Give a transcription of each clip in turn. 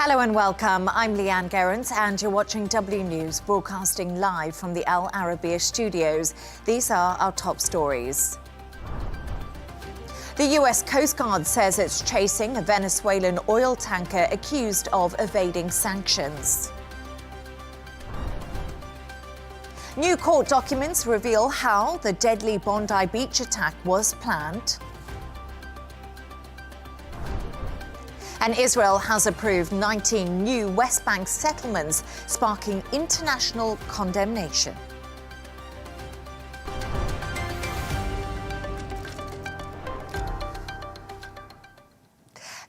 Hello and welcome. I'm Leigh-Ann Gerrans and you're watching W News, broadcasting live from the Al Arabiya studios. These are our top stories. The US Coast Guard says it's chasing a Venezuelan oil tanker accused of evading sanctions. New court documents reveal how the deadly Bondi Beach attack was planned. And Israel has approved 19 new West Bank settlements, sparking international condemnation.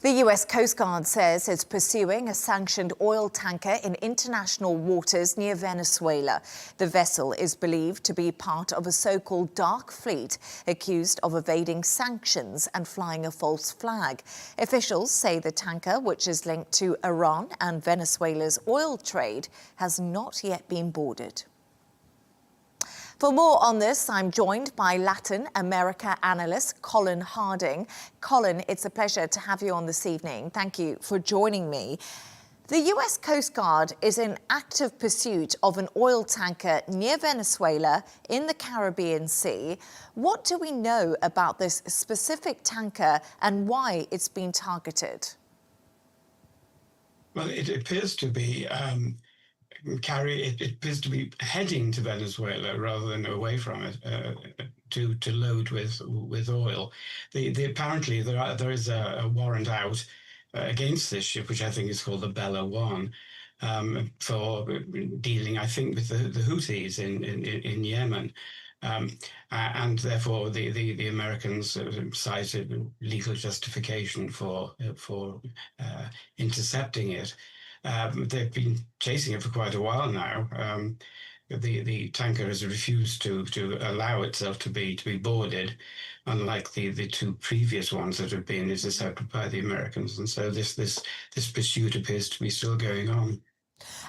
The US Coast Guard says it's pursuing a sanctioned oil tanker in international waters near Venezuela. The vessel is believed to be part of a so-called dark fleet accused of evading sanctions and flying a false flag. Officials say the tanker, which is linked to Iran and Venezuela's oil trade, has not yet been boarded. For more on this, I'm joined by Latin America analyst Colin Harding. Colin, it's a pleasure to have you on this evening. Thank you for joining me. The US Coast Guard is in active pursuit of an oil tanker near Venezuela in the Caribbean Sea. What do we know about this specific tanker and why it's been targeted? Well, it appears to be it appears to be heading to Venezuela rather than away from it to load with oil. Apparently there is a warrant out against this ship, which I think is called the Bella One, for dealing, I think, with the Houthis in Yemen. And therefore, the Americans cited legal justification for intercepting it. They've been chasing it for quite a while now. The tanker has refused to allow itself to be boarded, unlike the two previous ones that have been intercepted by the Americans. And so this pursuit appears to be still going on.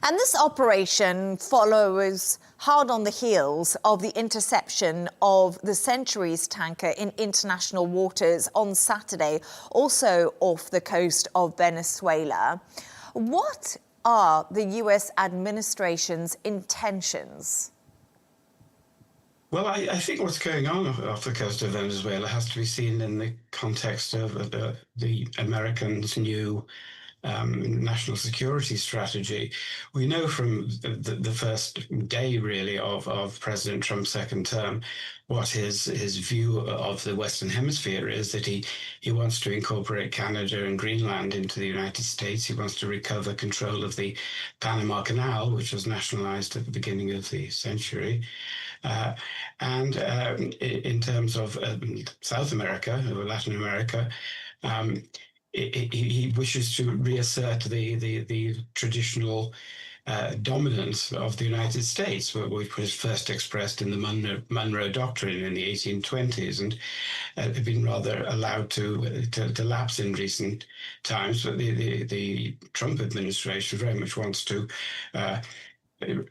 And this operation follows hard on the heels of the interception of the Centuries tanker in international waters on Saturday, also off the coast of Venezuela. What are the US administration's intentions? Well, I think what's going on off the coast of Venezuela has to be seen in the context of the Americans' new national security strategy. We know from the first day, really, of President Trump's second term what his view of the Western Hemisphere is, that he wants to incorporate Canada and Greenland into the United States. He wants to recover control of the Panama Canal, which was nationalized at the beginning of the century. And in terms of South America or Latin America, he wishes to reassert the traditional dominance of the United States, which was first expressed in the Monroe Doctrine in the 1820s, and had been rather allowed to lapse in recent times. But the Trump administration very much wants to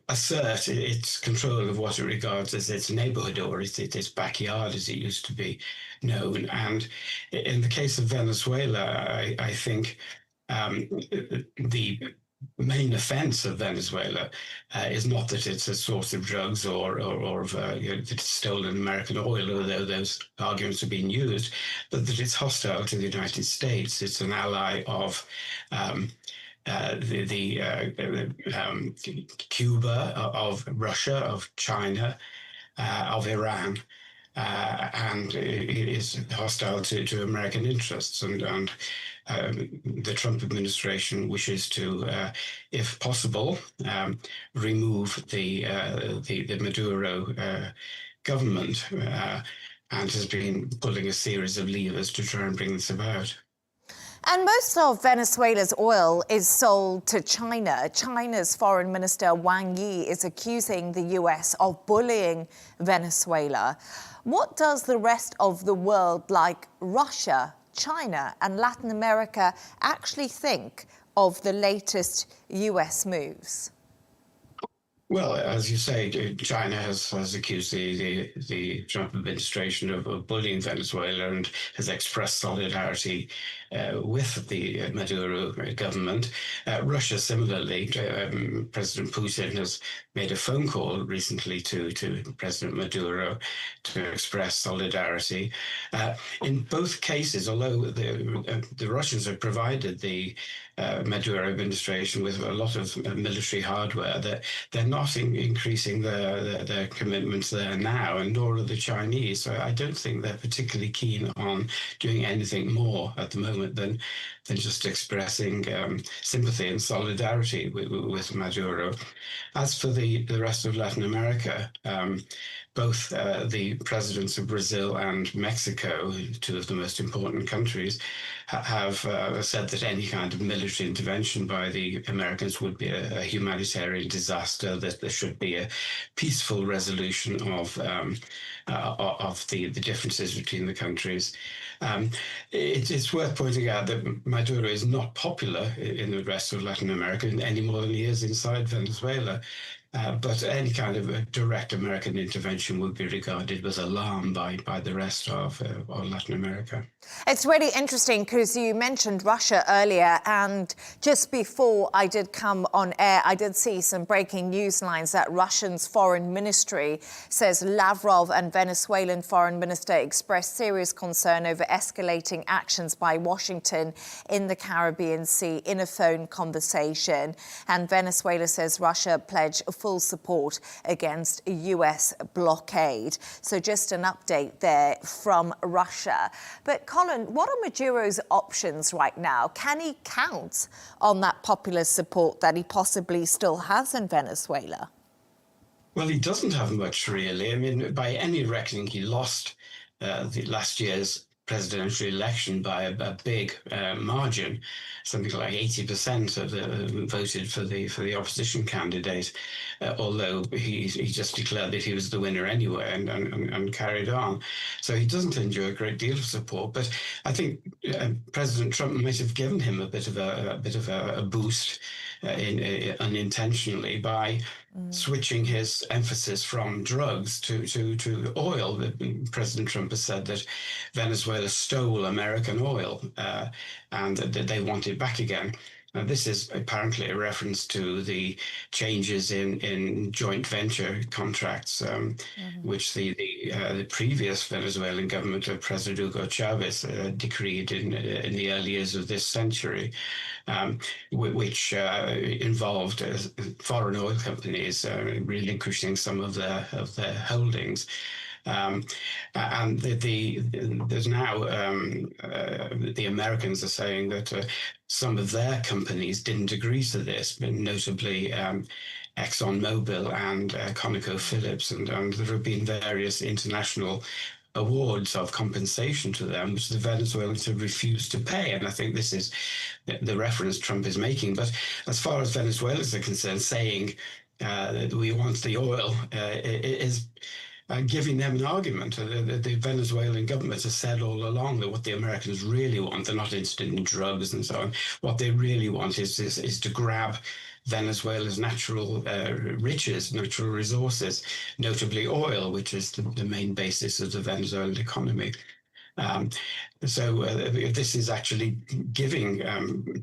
assert its control of what it regards as its neighborhood, or its backyard, as it used to be known. And in the case of Venezuela, I think the main offense of Venezuela is not that it's a source of drugs or that it's stolen American oil, although those arguments are being used, but that it's hostile to the United States. It's an ally of Cuba, of Russia, of China, of Iran, and it is hostile to American interests. And the Trump administration wishes to, if possible, remove the Maduro government, and has been pulling a series of levers to try and bring this about. And most of Venezuela's oil is sold to China. China's Foreign Minister Wang Yi is accusing the US of bullying Venezuela. What does the rest of the world, like Russia, China and Latin America, actually think of the latest US moves? Well, as you say, China has accused the Trump administration of bullying Venezuela and has expressed solidarity with the Maduro government. Russia, similarly, President Putin has made a phone call recently to President Maduro to express solidarity. In both cases, although the Russians have provided the Maduro administration with a lot of military hardware, that they're not increasing their commitments there now, and nor are the Chinese. So I don't think they're particularly keen on doing anything more at the moment than just expressing sympathy and solidarity with Maduro. As for the rest of Latin America, both the presidents of Brazil and Mexico, two of the most important countries, have said that any kind of military intervention by the Americans would be a humanitarian disaster, that there should be a peaceful resolution of the differences between the countries. It's worth pointing out that Maduro is not popular in the rest of Latin America any more than he is inside Venezuela. But any kind of a direct American intervention would be regarded with alarm by the rest of Latin America. It's really interesting because you mentioned Russia earlier, and just before I did come on air, I did see some breaking news lines that Russia's foreign ministry says Lavrov and Venezuelan foreign minister expressed serious concern over escalating actions by Washington in the Caribbean Sea in a phone conversation. And Venezuela says Russia pledged full support against a US blockade. So just an update there from Russia. But Colin, what are Maduro's options right now? Can he count on that popular support that he possibly still has in Venezuela? Well, he doesn't have much, really. I mean, by any reckoning, he lost the last year's presidential election by a big margin. Something like 80% of the voted for the opposition candidate, although he just declared that he was the winner anyway and carried on. So he doesn't enjoy a great deal of support. But I think President Trump might have given him a bit of a boost unintentionally by switching his emphasis from drugs to oil. President Trump has said that Venezuela stole American oil and that they want it back again. Now, this is apparently a reference to the changes in joint venture contracts, which the previous Venezuelan government of President Hugo Chavez decreed in the early years of this century, which involved foreign oil companies relinquishing some of their holdings. And there's now the Americans are saying that some of their companies didn't agree to this, but notably ExxonMobil and ConocoPhillips, and there have been various international awards of compensation to them, which the Venezuelans have refused to pay. And I think this is the reference Trump is making. But as far as Venezuelans are concerned, saying that we want the oil is giving them an argument. The Venezuelan government has said all along that what the Americans really want, they're not interested in drugs and so on. What they really want is to grab Venezuela's natural riches, natural resources, notably oil, which is the main basis of the Venezuelan economy. So this is actually giving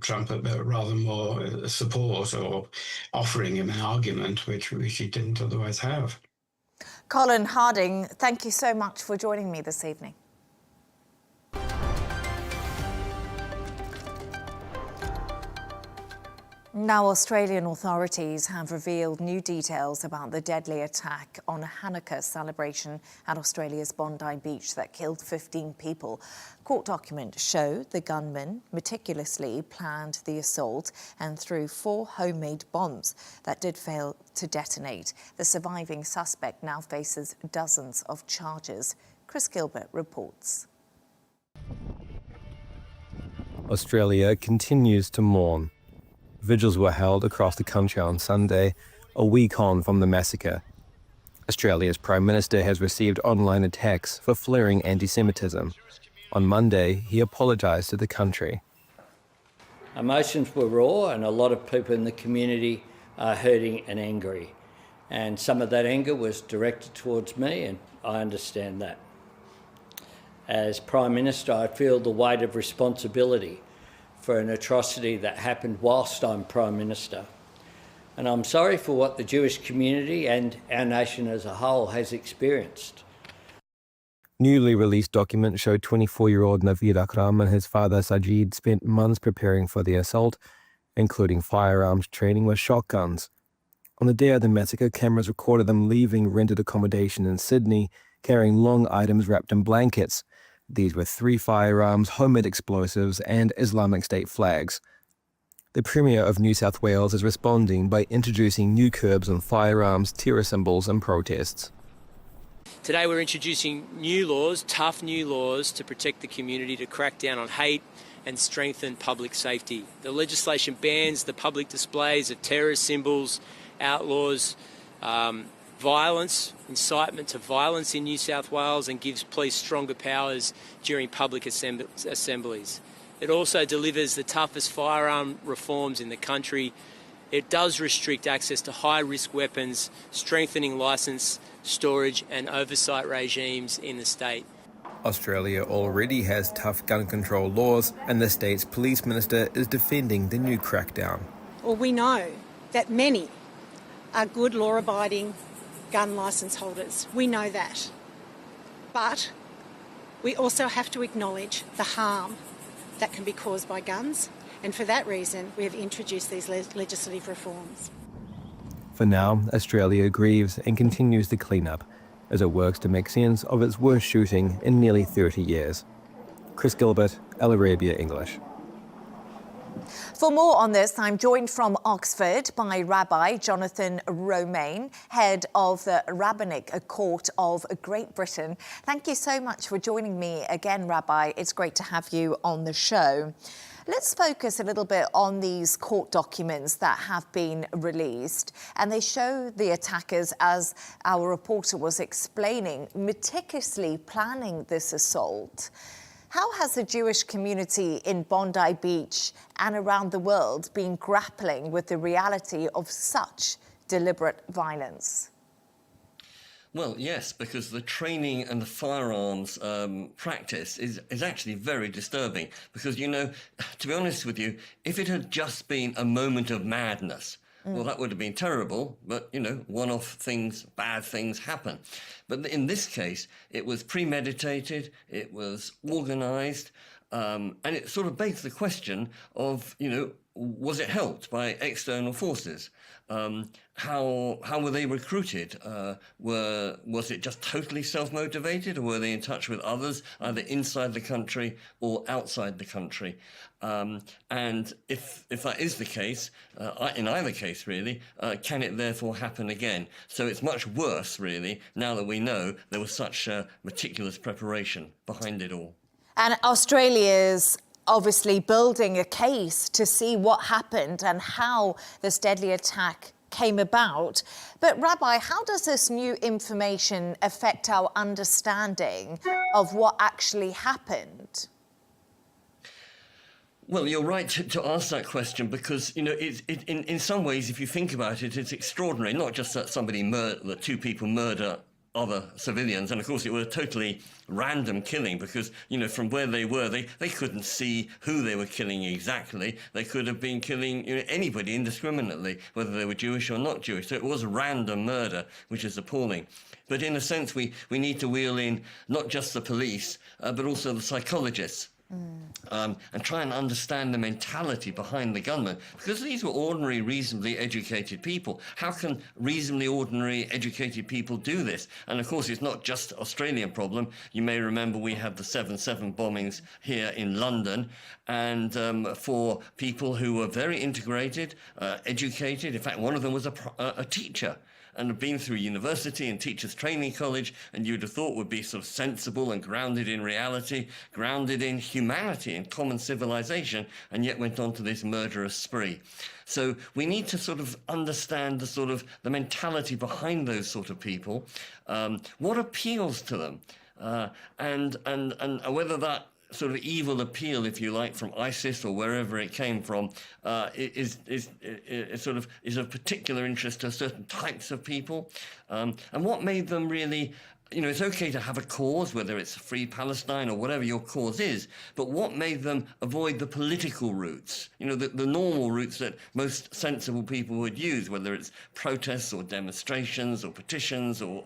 Trump a rather more support, or offering him an argument which he didn't otherwise have. Colin Harding, thank you so much for joining me this evening. Now, Australian authorities have revealed new details about the deadly attack on a Hanukkah celebration at Australia's Bondi Beach that killed 15 people. Court documents show the gunman meticulously planned the assault and threw 4 homemade bombs that did fail to detonate. The surviving suspect now faces dozens of charges. Chris Gilbert reports. Australia continues to mourn. Vigils were held across the country on Sunday, a week on from the massacre. Australia's Prime Minister has received online attacks for flaring anti-Semitism. On Monday, he apologised to the country. Emotions were raw, and a lot of people in the community are hurting and angry. And some of that anger was directed towards me, and I understand that. As Prime Minister, I feel the weight of responsibility for an atrocity that happened whilst I'm Prime Minister. And I'm sorry for what the Jewish community and our nation as a whole has experienced. Newly released documents show 24-year-old Raghida Dergham and his father Sajid spent months preparing for the assault, including firearms training with shotguns. On the day of the massacre, cameras recorded them leaving rented accommodation in Sydney, carrying long items wrapped in blankets. These were 3 firearms, homemade explosives, and Islamic State flags. The Premier of New South Wales is responding by introducing new curbs on firearms, terror symbols, and protests. Today we're introducing new laws, tough new laws, to protect the community, to crack down on hate and strengthen public safety. The legislation bans the public displays of terrorist symbols, outlaws violence, incitement to violence in New South Wales, and gives police stronger powers during public assemblies. It also delivers the toughest firearm reforms in the country. It does restrict access to high-risk weapons, strengthening licence, storage and oversight regimes in the state. Australia already has tough gun control laws, and the state's police minister is defending the new crackdown. Well, we know that many are good law-abiding gun licence holders. We know that. But we also have to acknowledge the harm that can be caused by guns, and for that reason we have introduced these legislative reforms. For now, Australia grieves and continues the clean-up as it works to make sense of its worst shooting in nearly 30 years. Chris Gilbert, Arabiya English. For more on this, I'm joined from Oxford by Rabbi Jonathan Romain, head of the Rabbinic Court of Great Britain. Thank you so much for joining me again, Rabbi. It's great to have you on the show. Let's focus a little bit on these court documents that have been released, and they show the attackers, as our reporter was explaining, meticulously planning this assault. How has the Jewish community in Bondi Beach and around the world been grappling with the reality of such deliberate violence? Well, yes, because the training and the firearms practice is actually very disturbing. Because, you know, to be honest with you, if it had just been a moment of madness, well, that would have been terrible, but, you know, one-off things, bad things happen. But in this case, it was premeditated, it was organised, and it sort of begs the question of, you know, was it helped by external forces? How were they recruited? Was it just totally self-motivated, or were they in touch with others, either inside the country or outside the country? And if that is the case, in either case really, can it therefore happen again? So it's much worse really, now that we know there was such meticulous preparation behind it all. And Australia's obviously building a case to see what happened and how this deadly attack came about. But Rabbi, how does this new information affect our understanding of what actually happened? Well, you're right to ask that question because, you know, in some ways, if you think about it, it's extraordinary. Not just that that 2 people murder other civilians, and of course it was a totally random killing because, you know, from where they were, they couldn't see who they were killing exactly. They could have been killing, you know, anybody indiscriminately, whether they were Jewish or not Jewish. So it was a random murder, which is appalling. But in a sense, we need to wheel in not just the police, but also the psychologists. And try and understand the mentality behind the gunmen, because these were ordinary, reasonably educated people. How can reasonably ordinary, educated people do this? And of course, it's not just an Australian problem. You may remember we had the 7/7 bombings here in London, and for people who were very integrated, educated. In fact, one of them was a teacher, and had been through university and teachers training college, and you'd have thought would be sort of sensible and grounded in reality, grounded in humanity and common civilization, and yet went on to this murderous spree. So we need to sort of understand the mentality behind those sort of people, what appeals to them, and whether that sort of evil appeal, if you like, from ISIS or wherever it came from, is of particular interest to certain types of people. And what made them really, it's okay to have a cause, whether it's Free Palestine or whatever your cause is, but what made them avoid the political routes, the normal routes that most sensible people would use, whether it's protests or demonstrations or petitions or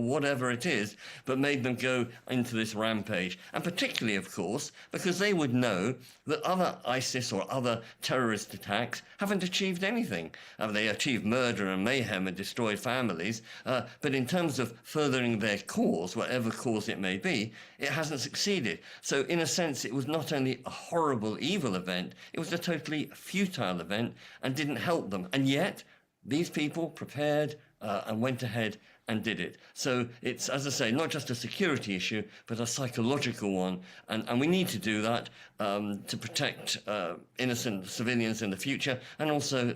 whatever it is, but made them go into this rampage. And particularly, of course, because they would know that other ISIS or other terrorist attacks haven't achieved anything. They achieved murder and mayhem and destroyed families, but in terms of furthering their cause, whatever cause it may be, it hasn't succeeded. So in a sense, it was not only a horrible, evil event, it was a totally futile event and didn't help them. And yet, these people prepared and went ahead and did it. So it's, as I say, not just a security issue, but a psychological one. And we need to do that to protect innocent civilians in the future and also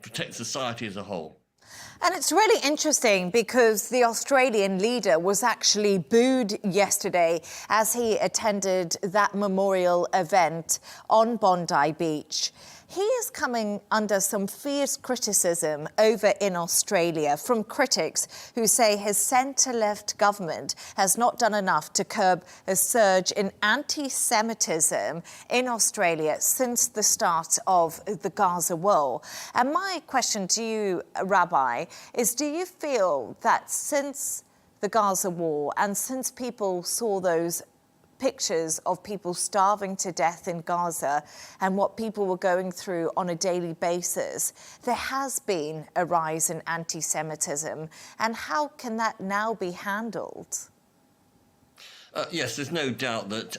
protect society as a whole. And it's really interesting because the Australian leader was actually booed yesterday as he attended that memorial event on Bondi Beach. He is coming under some fierce criticism over in Australia from critics who say his centre-left government has not done enough to curb a surge in anti-Semitism in Australia since the start of the Gaza war. And my question to you, Rabbi, is do you feel that since the Gaza war and since people saw those pictures of people starving to death in Gaza and what people were going through on a daily basis, there has been a rise in anti-Semitism, and how can that now be handled? Yes, there's no doubt that,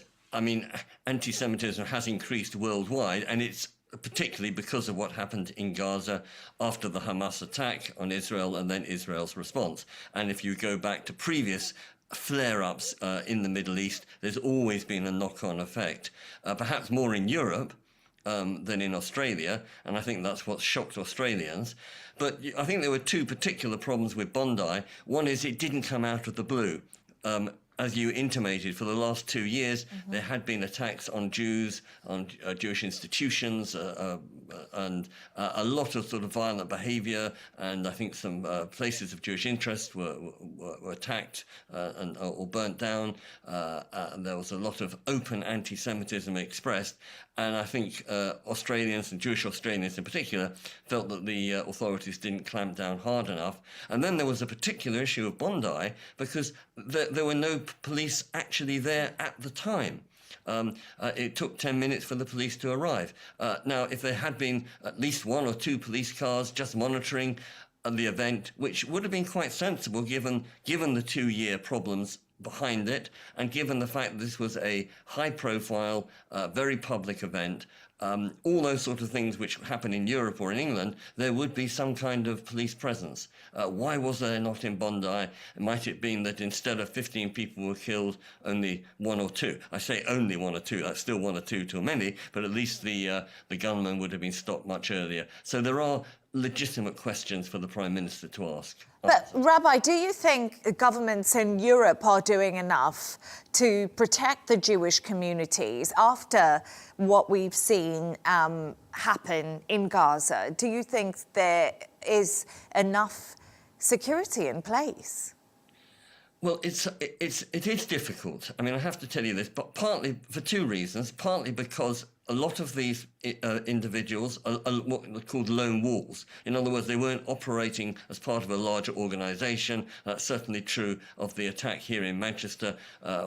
anti-Semitism has increased worldwide, and it's particularly because of what happened in Gaza after the Hamas attack on Israel and then Israel's response. And if you go back to previous flare-ups in the Middle East, there's always been a knock-on effect, perhaps more in Europe than in Australia, and I think that's what shocked Australians. But I think there were two particular problems with Bondi. One is it didn't come out of the blue. As you intimated, for the last 2 years, there had been attacks on Jews, on Jewish institutions, and a lot of sort of violent behaviour, and I think some places of Jewish interest were attacked or burnt down. And there was a lot of open anti-Semitism expressed, and I think Australians, and Jewish Australians in particular, felt that the authorities didn't clamp down hard enough. And then there was a particular issue of Bondi because there were no police actually there at the time. It took 10 minutes for the police to arrive. Now, if there had been at least 1 or 2 police cars just monitoring the event, which would have been quite sensible given the 2-year problems behind it, and given the fact that this was a high-profile, very public event, all those sort of things which happen in Europe or in England, there would be some kind of police presence. Why was there not in Bondi? Might it been that instead of 15 people were killed, only 1 or 2? I say only 1 or 2. That's still 1 or 2 too many, but at least the gunman would have been stopped much earlier. So there are legitimate questions for the Prime Minister to ask. But, Rabbi, do you think governments in Europe are doing enough to protect the Jewish communities after what we've seen happen in Gaza? Do you think there is enough security in place? Well, it is difficult. I have to tell you this, but partly for 2 reasons. Partly because a lot of these individuals are what are called lone wolves. In other words, they weren't operating as part of a larger organisation. That's certainly true of the attack here in Manchester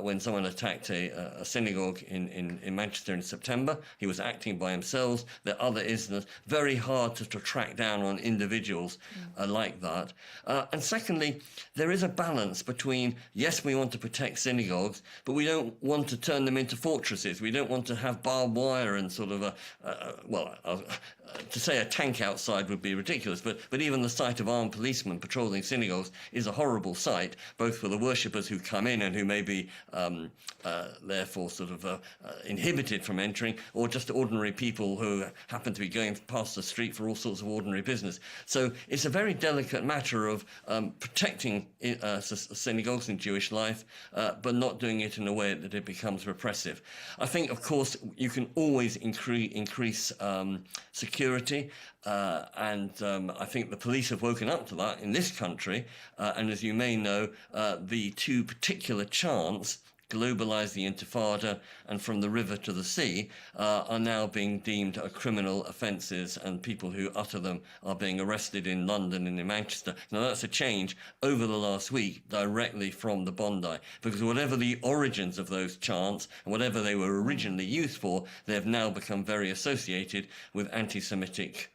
when someone attacked a synagogue in Manchester in September. He was acting by himself. There are other incidents. Very hard to track down on individuals like that. And secondly, there is a balance between, yes, we want to protect synagogues, but we don't want to turn them into fortresses. We don't want to have barbed wire and sort of to say a tank outside would be ridiculous, but even the sight of armed policemen patrolling synagogues is a horrible sight, both for the worshippers who come in and who may be therefore sort of inhibited from entering, or just ordinary people who happen to be going past the street for all sorts of ordinary business. So it's a very delicate matter of protecting synagogues and Jewish life, but not doing it in a way that it becomes repressive. I think, of course, you can always increase security, and I think the police have woken up to that in this country, and as you may know, the two particular chants, Globalize the Intifada and From the River to the Sea, are now being deemed criminal offences, and people who utter them are being arrested in London and in Manchester. Now that's a change over the last week directly from the Bondi, because whatever the origins of those chants and whatever they were originally used for, they have now become very associated with anti-Semitic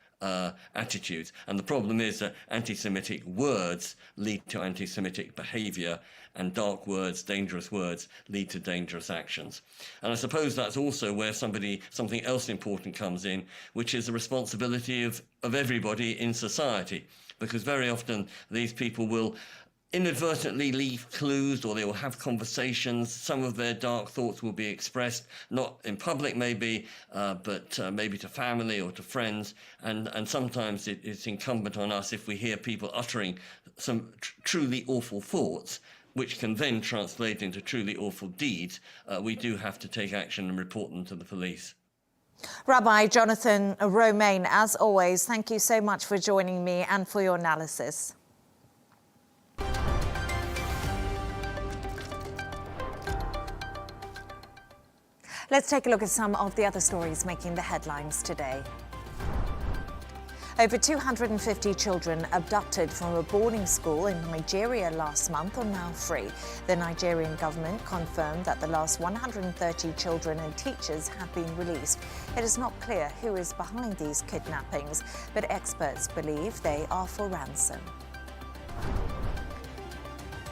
attitudes. And the problem is that anti-Semitic words lead to anti-Semitic behaviour, and dark words, dangerous words, lead to dangerous actions. And I suppose that's also where something else important comes in, which is the responsibility of everybody in society, because very often these people will inadvertently leave clues, or they will have conversations. Some of their dark thoughts will be expressed, not in public maybe, but maybe to family or to friends. And sometimes it's incumbent on us, if we hear people uttering some truly awful thoughts, which can then translate into truly awful deeds, we do have to take action and report them to the police. Rabbi Jonathan Romain, as always, thank you so much for joining me and for your analysis. Let's take a look at some of the other stories making the headlines today. Over 250 children abducted from a boarding school in Nigeria last month are now free. The Nigerian government confirmed that the last 130 children and teachers have been released. It is not clear who is behind these kidnappings, but experts believe they are for ransom.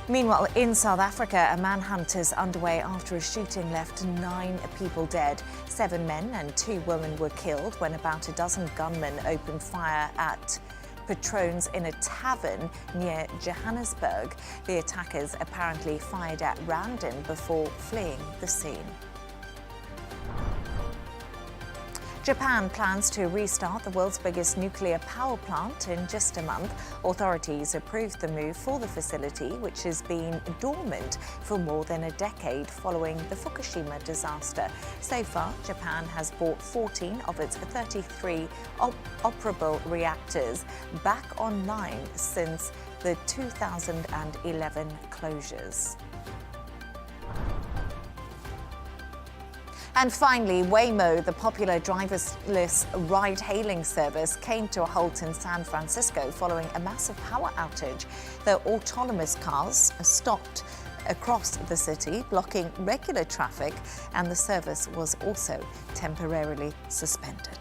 Meanwhile, in South Africa, a manhunt is underway after a shooting left 9 people dead. 7 men and 2 women were killed when about a dozen gunmen opened fire at patrons in a tavern near Johannesburg. The attackers apparently fired at random before fleeing the scene. Japan plans to restart the world's biggest nuclear power plant in just a month. Authorities approved the move for the facility, which has been dormant for more than a decade following the Fukushima disaster. So far, Japan has brought 14 of its 33 operable reactors back online since the 2011 closures. And finally, Waymo, the popular driverless ride-hailing service, came to a halt in San Francisco following a massive power outage. The autonomous cars stopped across the city, blocking regular traffic, and the service was also temporarily suspended.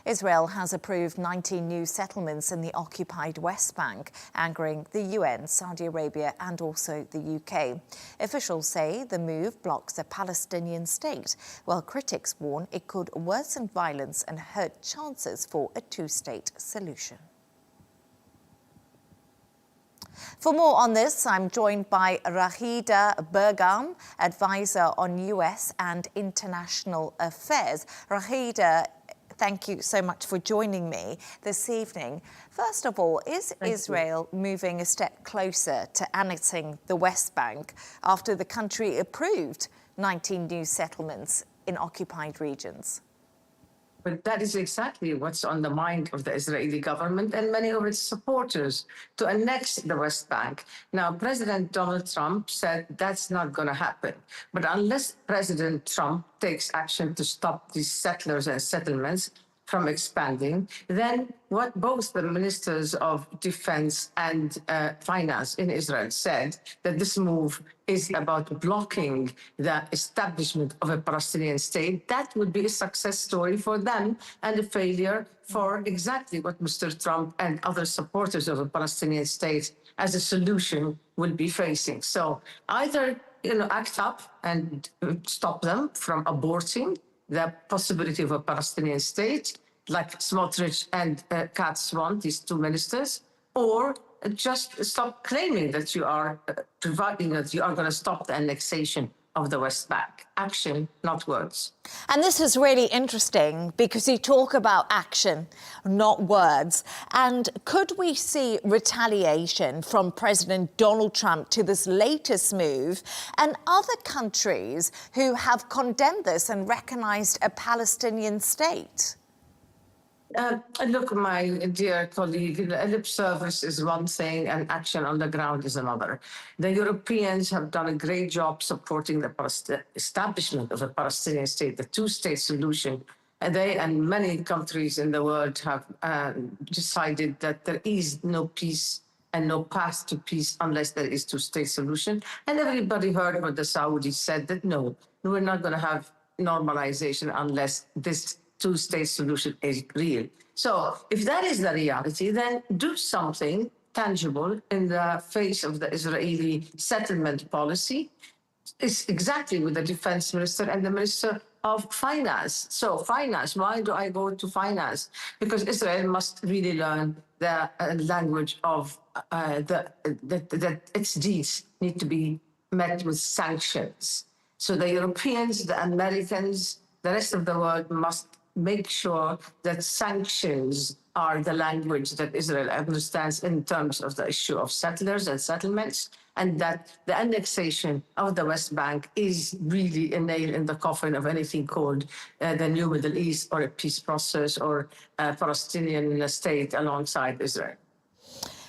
Israel has approved 19 new settlements in the occupied West Bank, angering the UN, Saudi Arabia and also the UK. Officials say the move blocks a Palestinian state, while critics warn it could worsen violence and hurt chances for a two-state solution. For more on this, I'm joined by Raghida Dergham, advisor on US and international affairs. Raghida, thank you so much for joining me this evening. First of all, is Israel moving a step closer to annexing the West Bank after the country approved 19 new settlements in occupied regions? But that is exactly what's on the mind of the Israeli government and many of its supporters, to annex the West Bank. Now, President Donald Trump said that's not going to happen. But unless President Trump takes action to stop these settlers and settlements from expanding, then what both the ministers of defense and finance in Israel said, that this move is about blocking the establishment of a Palestinian state, that would be a success story for them and a failure for exactly what Mr. Trump and other supporters of a Palestinian state as a solution will be facing. So either act up and stop them from aborting the possibility of a Palestinian state, like Smotrich and Katz want, these two ministers, or just stop claiming that you are providing that you are going to stop the annexation of the West Bank. Action, not words. And this is really interesting because you talk about action, not words. And could we see retaliation from President Donald Trump to this latest move and other countries who have condemned this and recognized a Palestinian state? Look, my dear colleague, lip service is one thing and action on the ground is another. The Europeans have done a great job supporting the establishment of a Palestinian state, the two-state solution. And they and many countries in the world have decided that there is no peace and no path to peace unless there is two-state solution. And everybody heard what the Saudis said, that no, we're not going to have normalization unless this two-state solution is real. So if that is the reality, then do something tangible in the face of the Israeli settlement policy. It's exactly with the defense minister and the minister of finance. So finance, why do I go to finance? Because Israel must really learn the language of that its deeds need to be met with sanctions. So the Europeans, the Americans, the rest of the world must make sure that sanctions are the language that Israel understands in terms of the issue of settlers and settlements, and that the annexation of the West Bank is really a nail in the coffin of anything called the new Middle East or a peace process or a Palestinian state alongside Israel.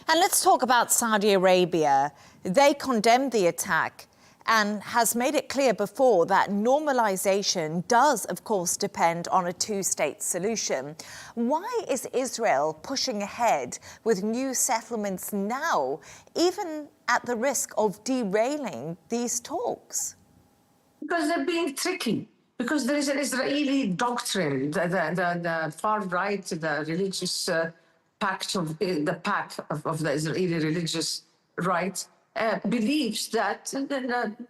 And let's talk about Saudi Arabia. They condemned the attack and has made it clear before that normalization does, of course, depend on a two-state solution. Why is Israel pushing ahead with new settlements now, even at the risk of derailing these talks? Because they're being tricky. Because there is an Israeli doctrine, the far right, the religious pact of the Israeli religious right, believes that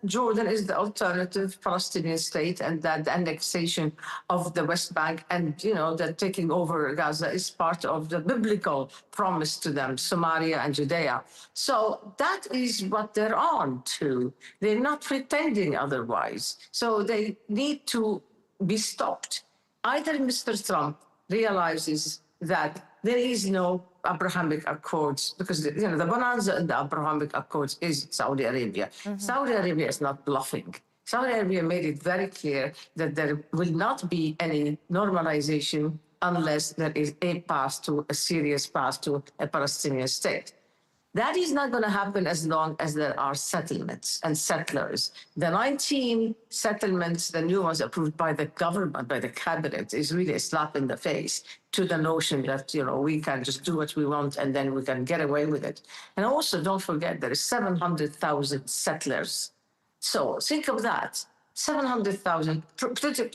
Jordan is the alternative Palestinian state and that the annexation of the West Bank and, that taking over Gaza is part of the biblical promise to them, Samaria and Judea. So that is what they're on to. They're not pretending otherwise. So they need to be stopped. Either Mr. Trump realizes that there is no Abrahamic Accords, because the bonanza in the Abrahamic Accords is Saudi Arabia. Mm-hmm. Saudi Arabia is not bluffing. Saudi Arabia made it very clear that there will not be any normalization unless there is a serious path to a Palestinian state. That is not going to happen as long as there are settlements and settlers. The 19 settlements, the new ones approved by the government, by the cabinet, is really a slap in the face to the notion that, we can just do what we want and then we can get away with it. And also, don't forget, there is 700,000 settlers. So think of that. 700,000.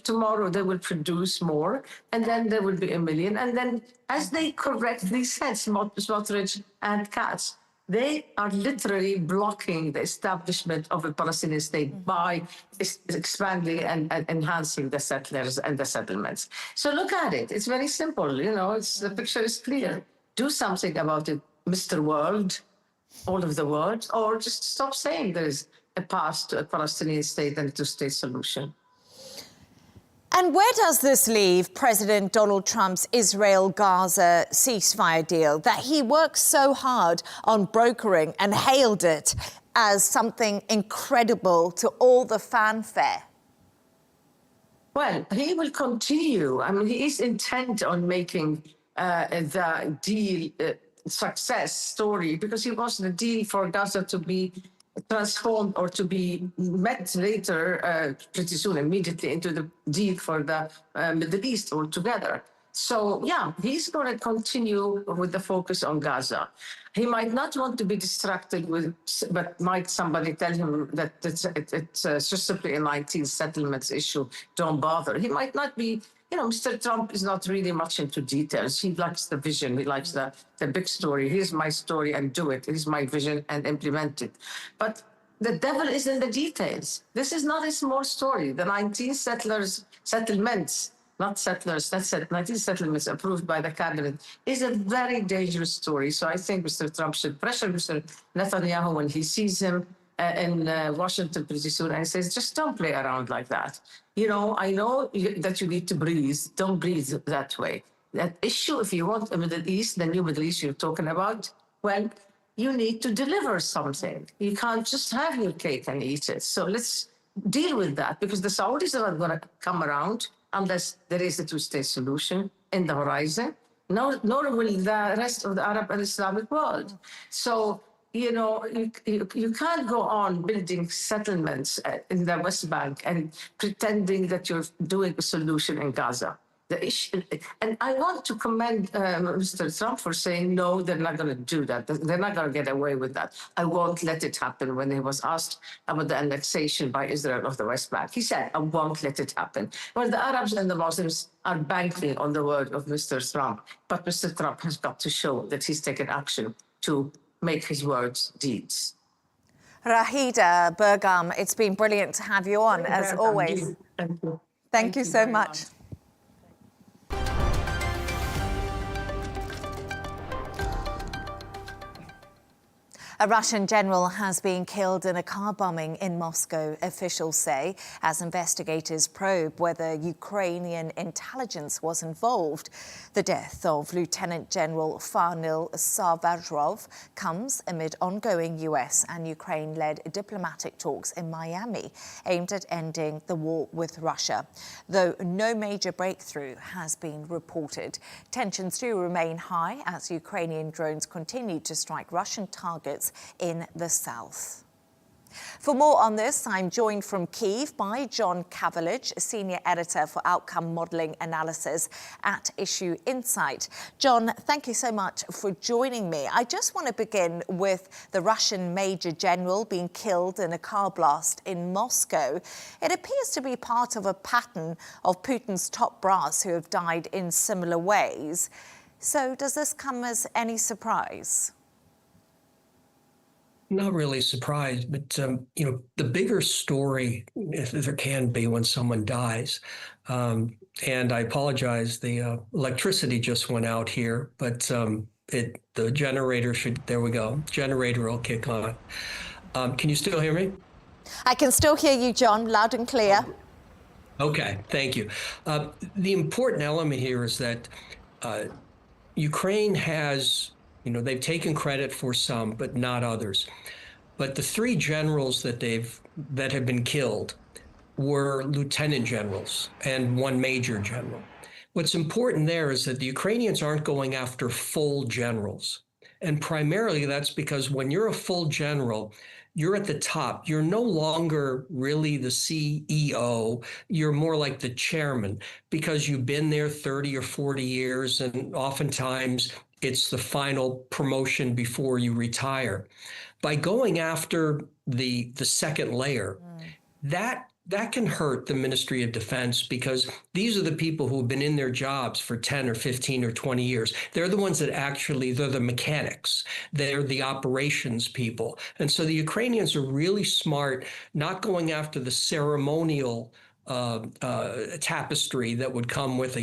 Tomorrow they will produce more, and then there will be 1 million. And then, as they correctly said, Smotrich and Katz, they are literally blocking the establishment of a Palestinian state by expanding and enhancing the settlers and the settlements. So look at it. It's very simple. The picture is clear. Do something about it, Mr. World, all of the world, or just stop saying there is a path to a Palestinian state and a two-state solution. And where does this leave President Donald Trump's Israel-Gaza ceasefire deal that he worked so hard on brokering and hailed it as something incredible to all the fanfare? Well, he will continue. He is intent on making the deal success story because he wants the deal for Gaza to be transformed or to be met later, pretty soon, immediately into the deal for the Middle East altogether. So, yeah, he's going to continue with the focus on Gaza. He might not want to be distracted but might somebody tell him that it's just simply a 19 settlements issue, don't bother. He might not be Mr. Trump is not really much into details. He likes the vision. He likes the big story. Here's my story and do it. Here's my vision and implement it. But the devil is in the details. This is not a small story. The 19 settlements, not settlers, that's it, 19 settlements approved by the cabinet is a very dangerous story. So I think Mr. Trump should pressure Mr. Netanyahu when he sees him in Washington pretty soon and says, just don't play around like that. I know that you need to breathe. Don't breathe that way. That issue, if you want a Middle East, the new Middle East you're talking about, well, you need to deliver something. You can't just have your cake and eat it. So let's deal with that, because the Saudis are not going to come around unless there is a two-state solution in the horizon, nor will the rest of the Arab and Islamic world. So, you can't go on building settlements in the West Bank and pretending that you're doing a solution in Gaza. The issue, and I want to commend Mr. Trump for saying, no, they're not going to do that. They're not going to get away with that. I won't let it happen. When he was asked about the annexation by Israel of the West Bank, he said, I won't let it happen. Well, the Arabs and the Muslims are banking on the word of Mr. Trump. But Mr. Trump has got to show that he's taken action to make his words deeds. Raghida Dergham, it's been brilliant to have you on, as always. Thank you. Thank you so much. A Russian general has been killed in a car bombing in Moscow, officials say, as investigators probe whether Ukrainian intelligence was involved. The death of Lieutenant General Farnil Savadrov comes amid ongoing US and Ukraine-led diplomatic talks in Miami aimed at ending the war with Russia, though no major breakthrough has been reported. Tensions do remain high as Ukrainian drones continue to strike Russian targets in the south. For more on this, I'm joined from Kyiv by John Kavulich, Senior Editor for Outcome Modelling Analysis at Issue Insight. John, thank you so much for joining me. I just want to begin with the Russian Major General being killed in a car blast in Moscow. It appears to be part of a pattern of Putin's top brass who have died in similar ways. So does this come as any surprise? Not really surprised, but the bigger story, if there can be, when someone dies, and I apologize, the electricity just went out here, but the generator there we go, generator will kick on. Can you still hear me? I can still hear you, John, loud and clear. Okay, thank you. The important element here is that Ukraine has, they've taken credit for some, but not others. But the three generals that have been killed were lieutenant generals and one major general. What's important there is that the Ukrainians aren't going after full generals. And primarily that's because when you're a full general, you're at the top. You're no longer really the CEO. You're more like the chairman because you've been there 30 or 40 years, and oftentimes it's the final promotion before you retire. By going after the second layer, that can hurt the Ministry of Defense, because these are the people who have been in their jobs for 10 or 15 or 20 years. They're the ones that they're the mechanics. They're the operations people. And so the Ukrainians are really smart, not going after the ceremonial tapestry that would come with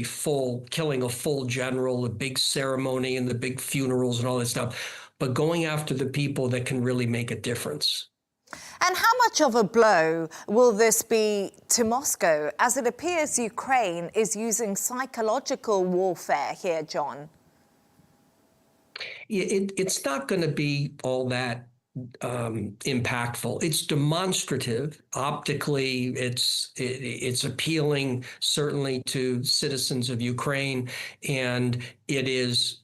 killing a full general, a big ceremony and the big funerals and all that stuff, but going after the people that can really make a difference. And how much of a blow will this be to Moscow, as it appears Ukraine is using psychological warfare here, John? It's not going to be all that impactful. It's demonstrative. Optically, it's appealing certainly to citizens of Ukraine, and it is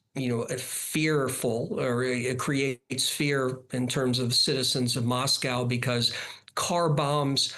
fearful, or it creates fear in terms of citizens of Moscow, because car bombs,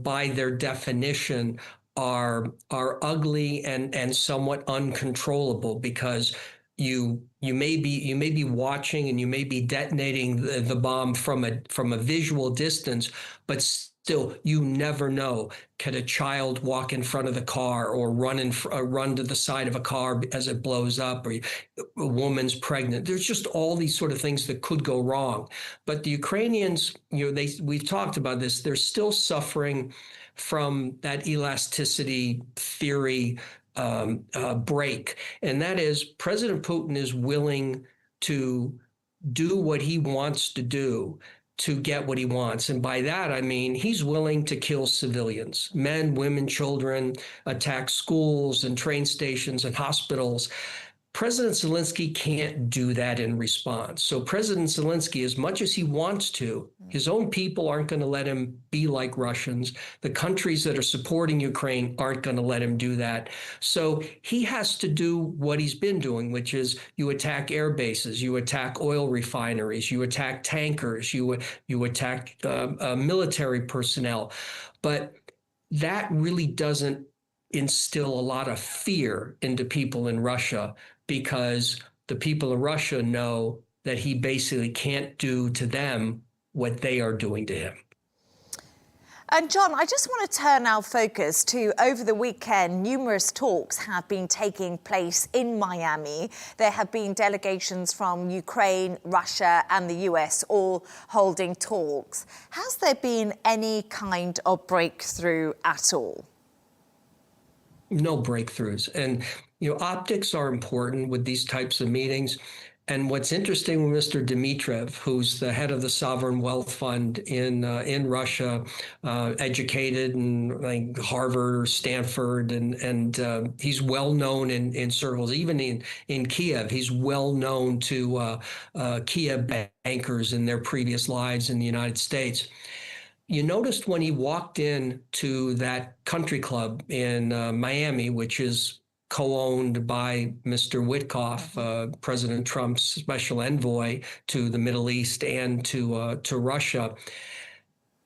by their definition, are ugly and somewhat uncontrollable, because you may be watching and you may be detonating the bomb from a visual distance, but Still, you never know. Can a child walk in front of the car or run to the side of a car as it blows up, or a woman's pregnant? There's just all these sort of things that could go wrong. But the Ukrainians, we've talked about this, they're still suffering from that elasticity theory break. And that is, President Putin is willing to do what he wants to do to get what he wants. And by that, I mean, he's willing to kill civilians, men, women, children, attack schools and train stations and hospitals. President Zelenskyy can't do that in response. So President Zelenskyy, as much as he wants to, his own people aren't going to let him be like Russians. The countries that are supporting Ukraine aren't going to let him do that. So he has to do what he's been doing, which is you attack air bases, you attack oil refineries, you attack tankers, you attack military personnel. But that really doesn't instill a lot of fear into people in Russia, because the people of Russia know that he basically can't do to them what they are doing to him. And John, I just want to turn our focus to, over the weekend, numerous talks have been taking place in Miami. There have been delegations from Ukraine, Russia and the US all holding talks. Has there been any kind of breakthrough at all? No breakthroughs. And, optics are important with these types of meetings. And what's interesting with Mr. Dmitriev, who's the head of the Sovereign Wealth Fund in Russia, educated in like Harvard or Stanford, and he's well known in circles, even in Kiev. He's well known to Kiev bankers in their previous lives in the United States. You noticed when he walked in to that country club in Miami, which is co-owned by Mr. Witkoff, President Trump's special envoy to the Middle East and to Russia.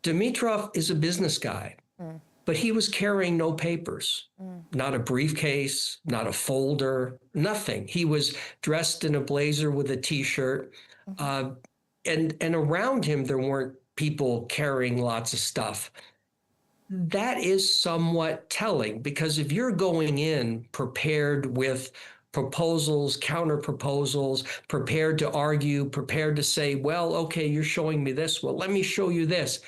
Dmitriev is a business guy, but he was carrying no papers, not a briefcase, not a folder, nothing. He was dressed in a blazer with a T-shirt, and around him there weren't people carrying lots of stuff. That is somewhat telling, because if you're going in prepared with proposals, counter proposals, prepared to argue, prepared to say, well, okay, you're showing me this. Well, let me show you this.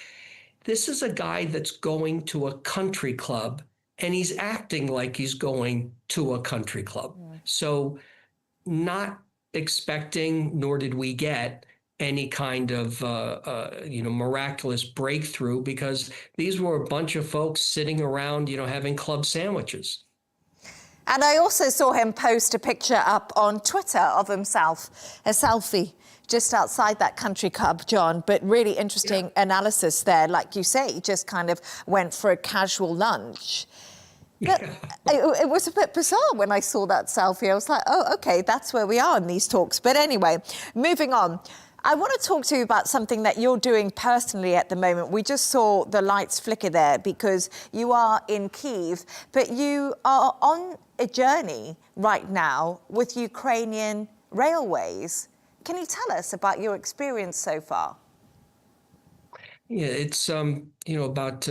This is a guy that's going to a country club, and he's acting like he's going to a country club. So not expecting, nor did we get any kind of miraculous breakthrough, because these were a bunch of folks sitting around, having club sandwiches. And I also saw him post a picture up on Twitter of himself, a selfie, just outside that country club, John. But really interesting analysis there. Like you say, just kind of went for a casual lunch. But it was a bit bizarre when I saw that selfie. I was like, oh, okay, that's where we are in these talks. But anyway, moving on. I want to talk to you about something that you're doing personally at the moment. We just saw the lights flicker there because you are in Kyiv, but you are on a journey right now with Ukrainian railways. Can you tell us about your experience so far? Yeah, it's about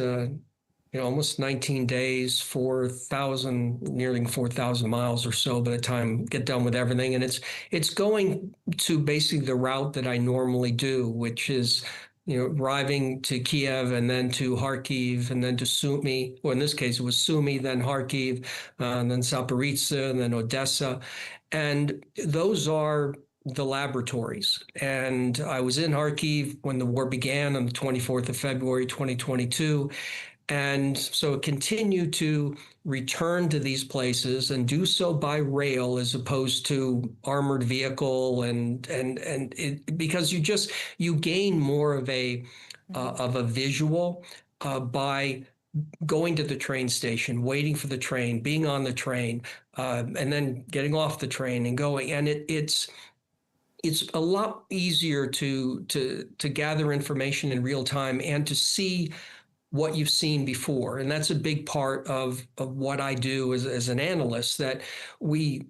almost 19 days, 4,000, nearly 4,000 miles or so by the time I get done with everything. And it's going to basically the route that I normally do, which is, arriving to Kiev and then to Kharkiv and then to Sumy, or in this case, it was Sumy, then Kharkiv, and then Zaporizhzhia, and then Odessa. And those are the laboratories. And I was in Kharkiv when the war began on the 24th of February, 2022. And so continue to return to these places and do so by rail as opposed to armored vehicle, because you gain more of a visual by going to the train station, waiting for the train, being on the train, and then getting off the train and going. And it's a lot easier to gather information in real time and to see what you've seen before. And that's a big part of what I do as an analyst, that we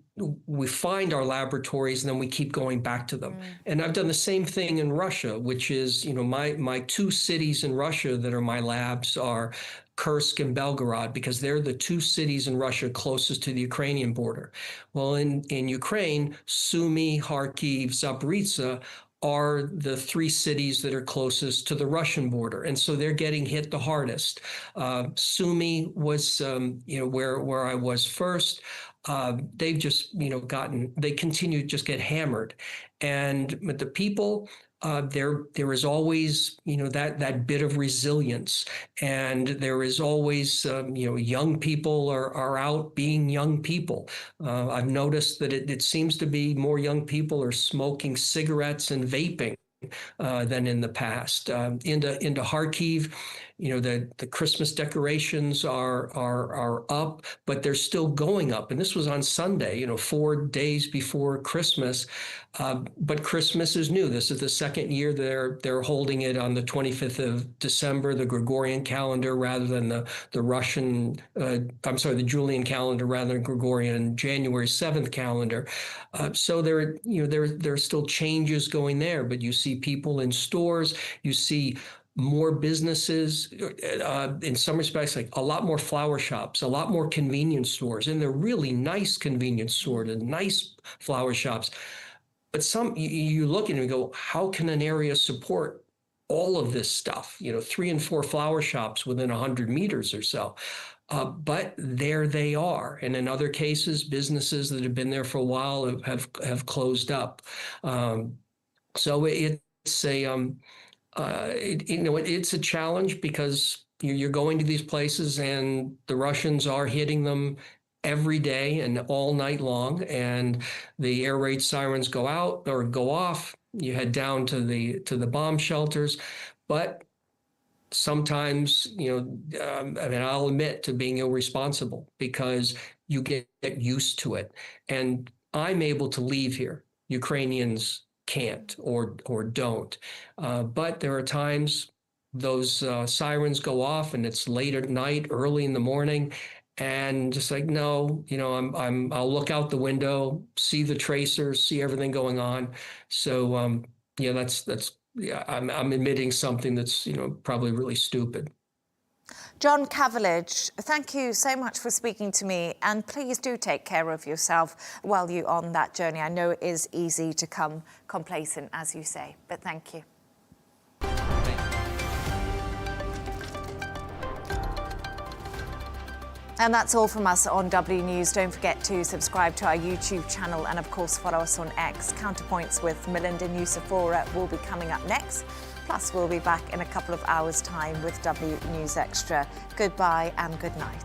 find our laboratories and then we keep going back to them. And I've done the same thing in Russia, which is, my two cities in Russia that are my labs are Kursk and Belgorod, because they're the two cities in Russia closest to the Ukrainian border. Well, in Ukraine, Sumy, Kharkiv, Zaporizhzhia are the three cities that are closest to the Russian border. And so they're getting hit the hardest. Sumy was, where I was first. They've just, they continue to just get hammered. And the people, there is always, that bit of resilience. And there is always, young people are out being young people. I've noticed that it seems to be more young people are smoking cigarettes and vaping than in the past. Into Kharkiv, the Christmas decorations are up, but they're still going up. And this was on Sunday, 4 days before Christmas. But Christmas is new. This is the second year they're holding it on the 25th of December, the Gregorian calendar, rather than the Julian calendar rather than Gregorian January 7th calendar. So there are still changes going there, but you see people in stores, you see more businesses, in some respects, like a lot more flower shops, a lot more convenience stores, and they're really nice convenience stores and nice flower shops. But you look at it and go, how can an area support all of this stuff? 3 and 4 flower shops within 100 meters or so. But there they are. And in other cases, businesses that have been there for a while have closed up. So it's it's a challenge, because you're going to these places and the Russians are hitting them every day and all night long, and the air raid sirens go out or go off. You head down to the bomb shelters, but sometimes, I'll admit to being irresponsible, because you get used to it. And I'm able to leave here. Ukrainians can't or don't. But there are times those sirens go off and it's late at night, early in the morning, and just like, no, I'll look out the window, see the tracers, see everything going on. So I'm admitting something that's probably really stupid. John Kavulich, thank you so much for speaking to me, and please do take care of yourself while you're on that journey. I know it is easy to come complacent, as you say, but thank you. And that's all from us on W News. Don't forget to subscribe to our YouTube channel and, of course, follow us on X. Counterpoints with Melinda Nusafora will be coming up next. Plus, we'll be back in a couple of hours' time with W News Extra. Goodbye and good night.